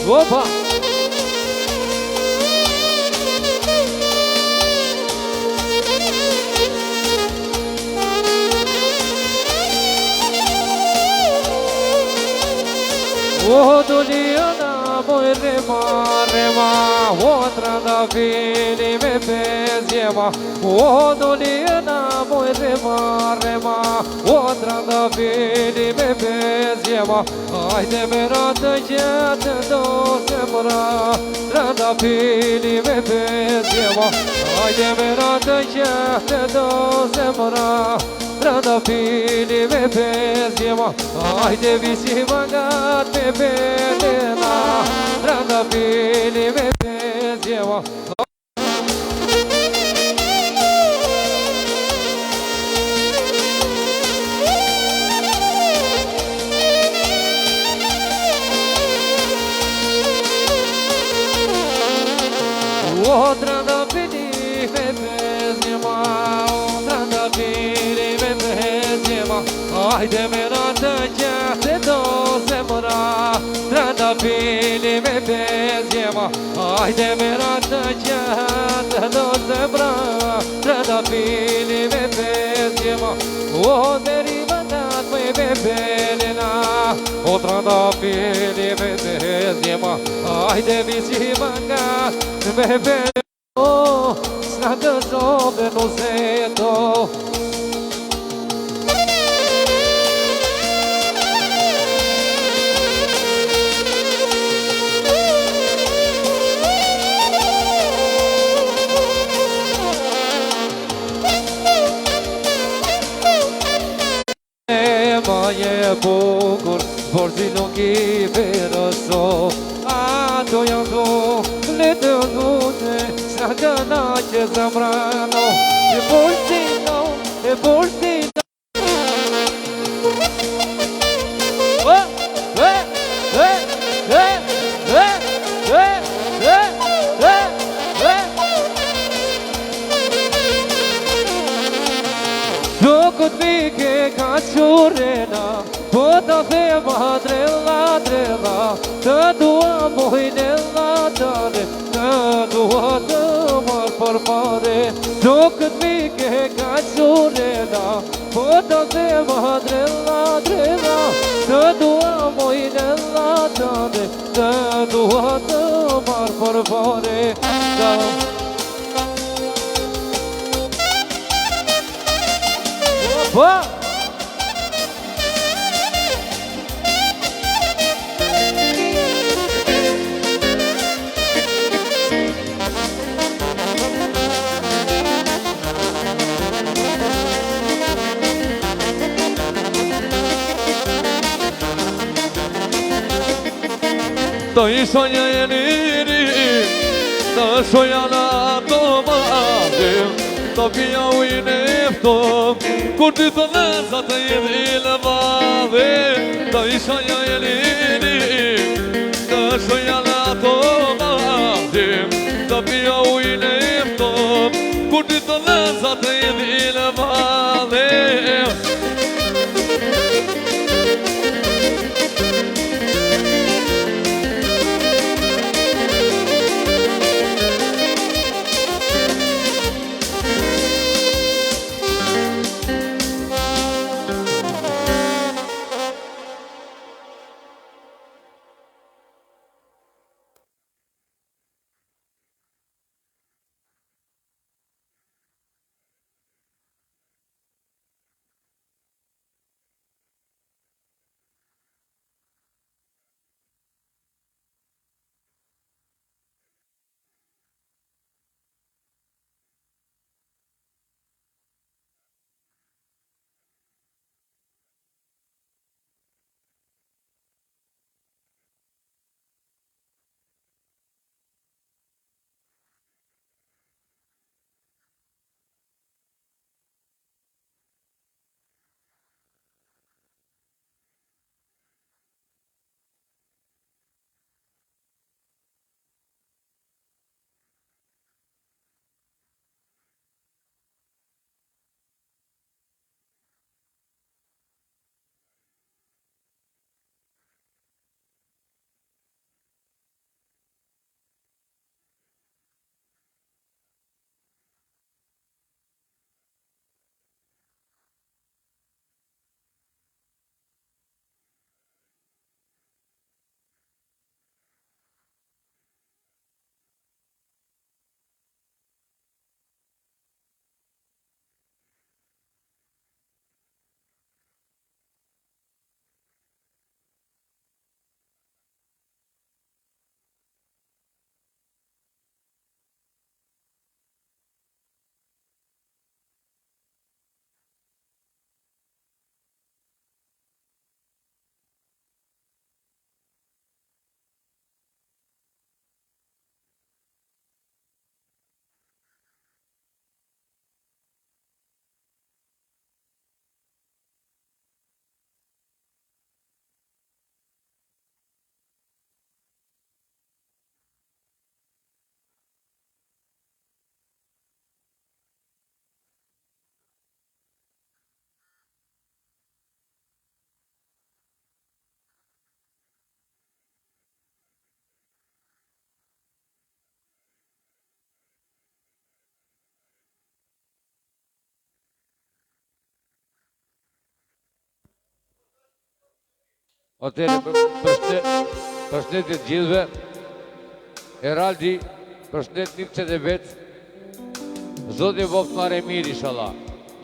Opa! O Duliana, moj rema, o trandafiri me bezjema. O Duliana, moj rema, o trandafiri me bezjema. Hajde me ratë gjatë do zemra, trandafiri me bezjema. Hajde me ratë gjatë do zemra, trandafiri me bezjema. Hajde visi magat me belena, trandafiri me bezjema. O trandafiri me bezjema, o trandafiri me bezjema. Hajde me ratë gjatë do zemra, trandafiri me bezjema. Hajde me ratë gjatë do zemra, trandafiri me bezjema. O deri mandat me belena, o trandafiri me bezjema. Hajde visi mandat me belena, o s'na dëzove no zeto. Je bukur, por si nuk I verëso. Ato janë do, letë dute, sa gëna që zamrano. E portino, e portino. Shokët mike ka qurena, po të thema drella, të dua mojnella tane, të dua të marë për pare. Shokët mike ka qurena, po të thema drella, të dua mojnella tane, të dua të marë për pare. Opa! Të isha një jeliri, të shoja në ato madhim, të pija ujnë eftom, kur ty të lezat e jidhi në vadhim. Të isha një jeliri, të shoja në ato madhim, të pija ujnë eftom, kur ty të lezat e jidhi në vadhim. Atëherë përshëndetje të gjithëve. Eraldi, përshëndet një qëtë e vetë. Zotë e voftë mare mirë, inshallah.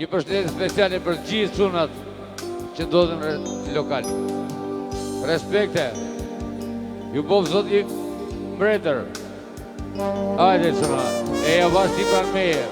Një përshëndetje speciale për gjithë çunat që ndodhen në lokal. Respekte. Ju boftë Zotë i mbretër. Hajde çuna, e ja vazhdi pranë meje.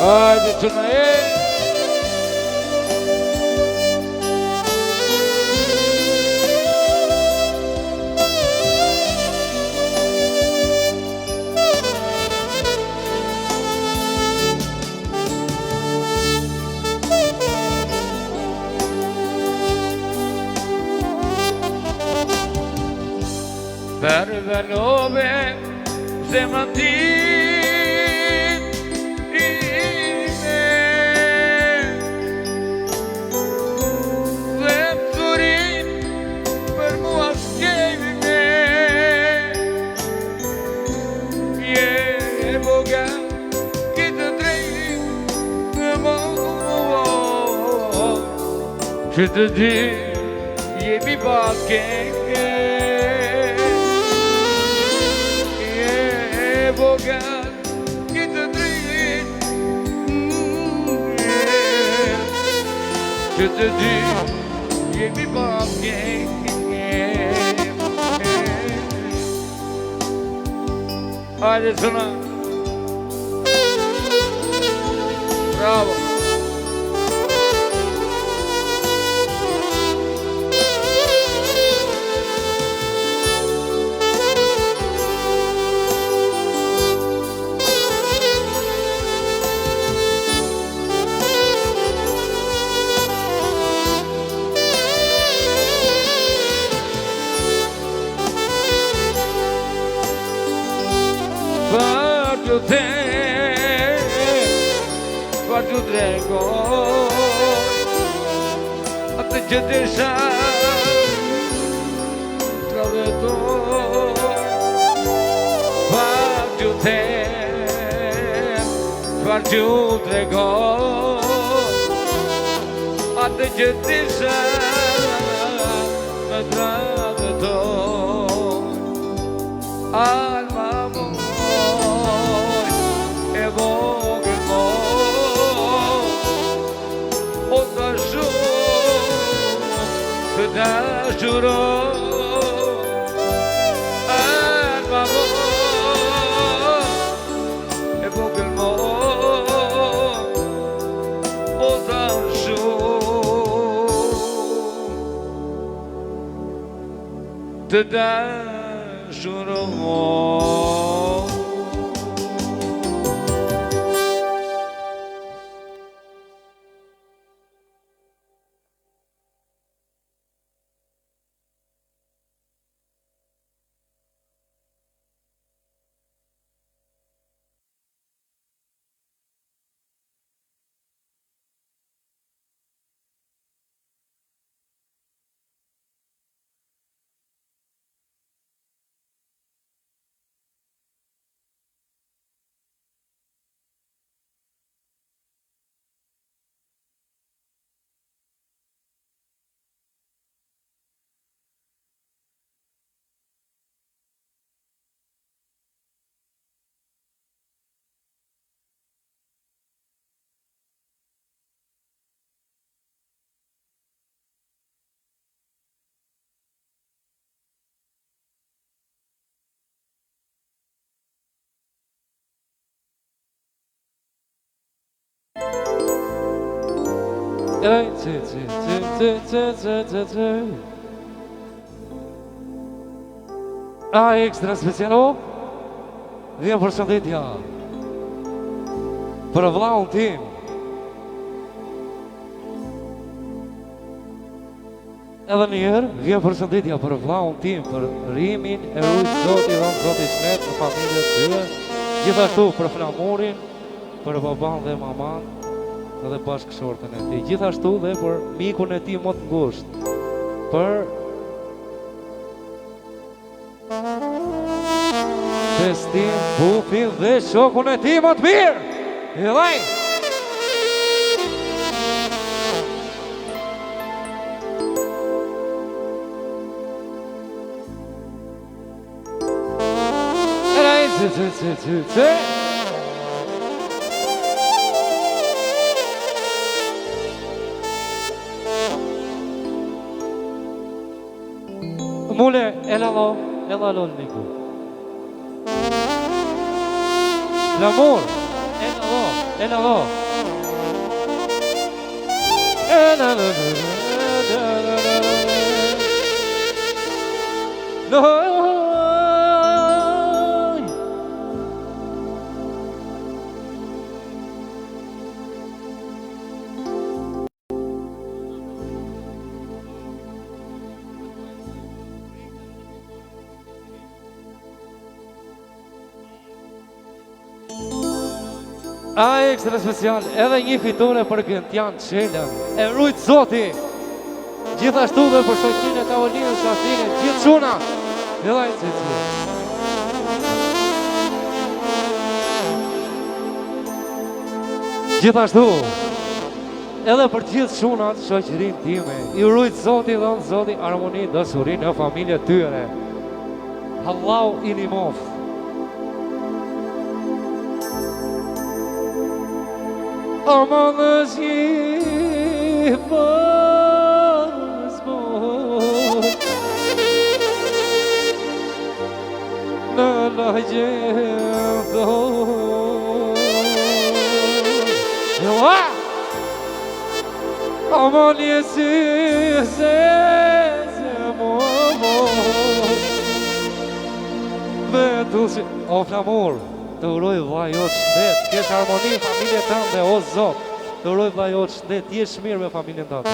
Hajde çuna e. Pervenove zemratin ime dhe pëturin për mua s'kejme je boga kitë drejt në mua që të di jemi bashkë bogat kitë drejt që të dy jemi bashkë hajde çuna bravo Për t'u dregoj atë që desha tradetoj Për t'u them, për t'u dregoj atë që desha tradetoj Alma vogël moj o të shumë të dashuroj alma moj e vogël moj o të shumë të dashuro. A ekstra specialo vjen përshëndetja për vllahun tim edhe njëherë vjen përshëndetja për vllahun tim për rimin e rujt Zoti dhe Zoti shnet në familjen tyre, gjithashtu për flamurin, për baban dhe maman dhe bashkëshortën e tij, gjithashtu dhe për mikun e tij më të ngushtë, për Festin, Bufin dhe shokun e tij më të mirë. Hillaj! Mule, elalo niku. L'amor, elalo. No. A ekstra special, edhe një fitore për Gentian Qelën, e rujt Zoti, gjithashtu dhe për shoqin e Tavolinën Shafinin, gjithë shuna, edhe i cici. Gjithashtu, edhe për gjithë shunat shoqërin time, i rujt Zoti dhe në Zoti armoni dhe surin në familje tyre. Allahu i nimof. Aman është pas mos në lagjetho aman jesi se mo vetu si o flamur. Të uroj vllai jot shëndet, kesh harmoni në familjen tënde, o Zot. Të uroj vllai jot shëndet, jesh mirë me familjen tënde.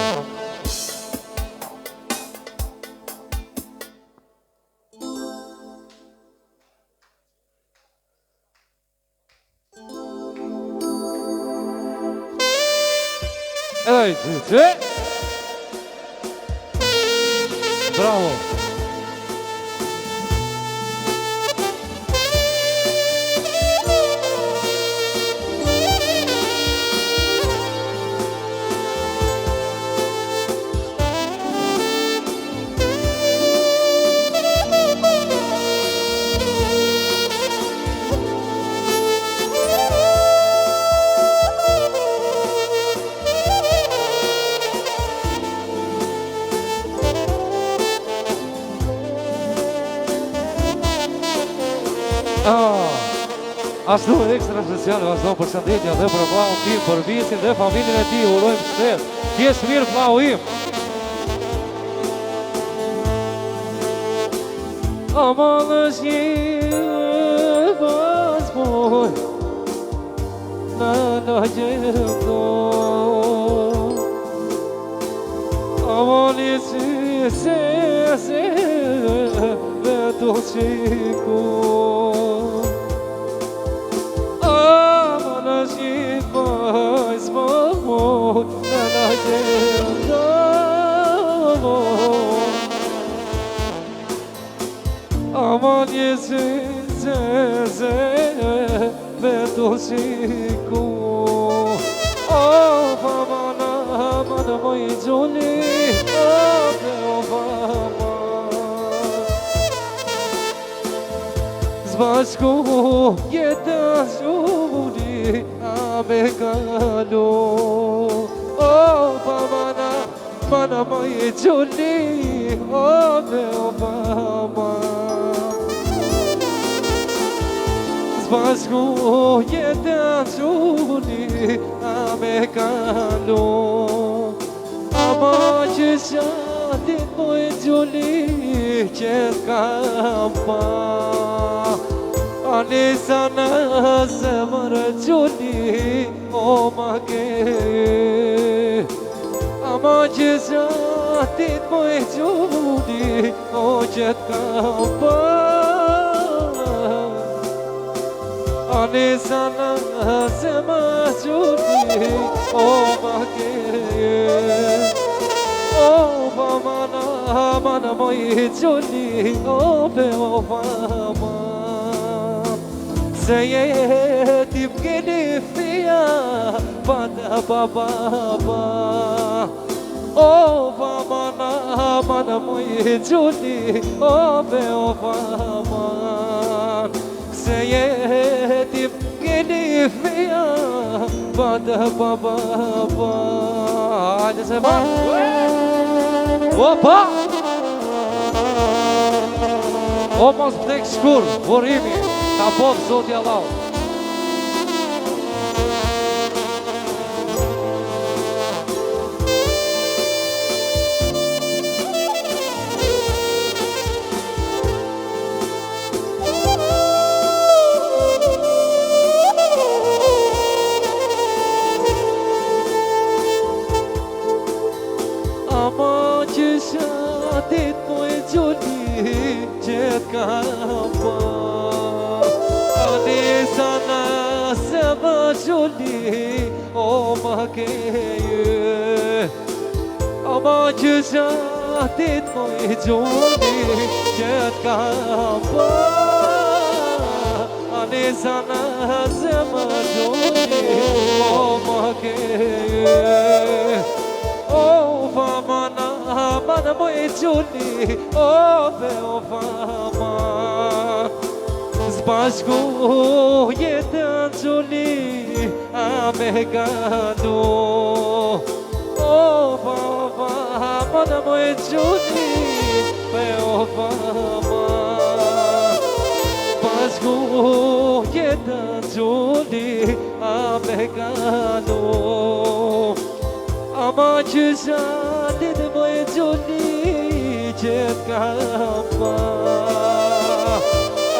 Ej, bravo. Ashtu ekstra speciale, vazhdo përshëndetja dhe për vllahun tim, për vitin dhe familjen e tij, urojmë shëndet. T'jesh mirë vllahu im. Aman është një pasmoj Në gjendo Aman një se Veto qiko Aman është një pasmoj Në gjendo Aman një se Veto qiko Of aman aman moj gjoli Of aman Zbashku jetën gjoli A me kalu Of aman aman moj gjoli Of aman Zbashku jetën gjoli A me kalu Ama që shatit moj gjoli Që t'kam pa Anisa në zemër gjoli O ma ke Ama që shatit moj gjoli O që t'kam pa Anisa në zemër gjoli O ma ke O pa mana moj gjoli O pe o pa Se jetim keni fia Bada pa pa pa O pa mana moj gjoli O pe o pa Se jetim keni fia Bada pa pa pa Hajde se pa Opa O mos vdek shkur Vorimi Ka pop Zoti Allah Ama që shatit moj gjoli Që t'kam pa Anisa në sema gjoli O ma keje Ama që shatit moj gjoli Që t'kam pa Anisa në sema gjoli O ma keje O fa mana moj gjoli O pe o fa man Zbashku jetën gjoli A me kalu O fa mana moj gjoli Pe o fa man Zbashku jetën gjoli A me kalu Ama që shatit moj gjoli Që t'kam pa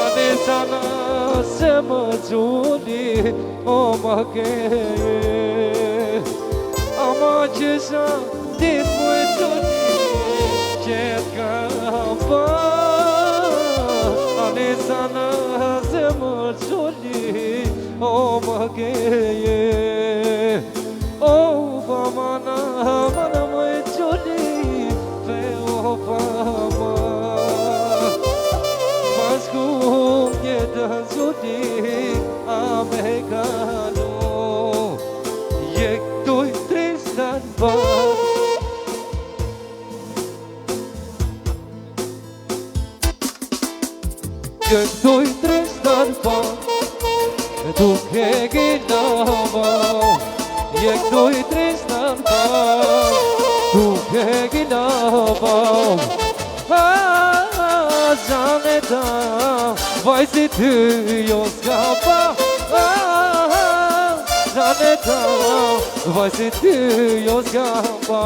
Anisa në se më gjoli O ma keje Ama që shatit moj gjoli Që t'kam pa Anisa në se më gjoli O ma keje O pa mana moj gjoli Fe o pa ma Bashku jetën gjoli A me kalu Je këtoj tristan pa Je këtoj tristan pa Duke ginama Je këtoj tristan pa Duke ginama Zaneta Vajzi ty jo s'ka pa Zaneta Vajzi ty jo s'ka pa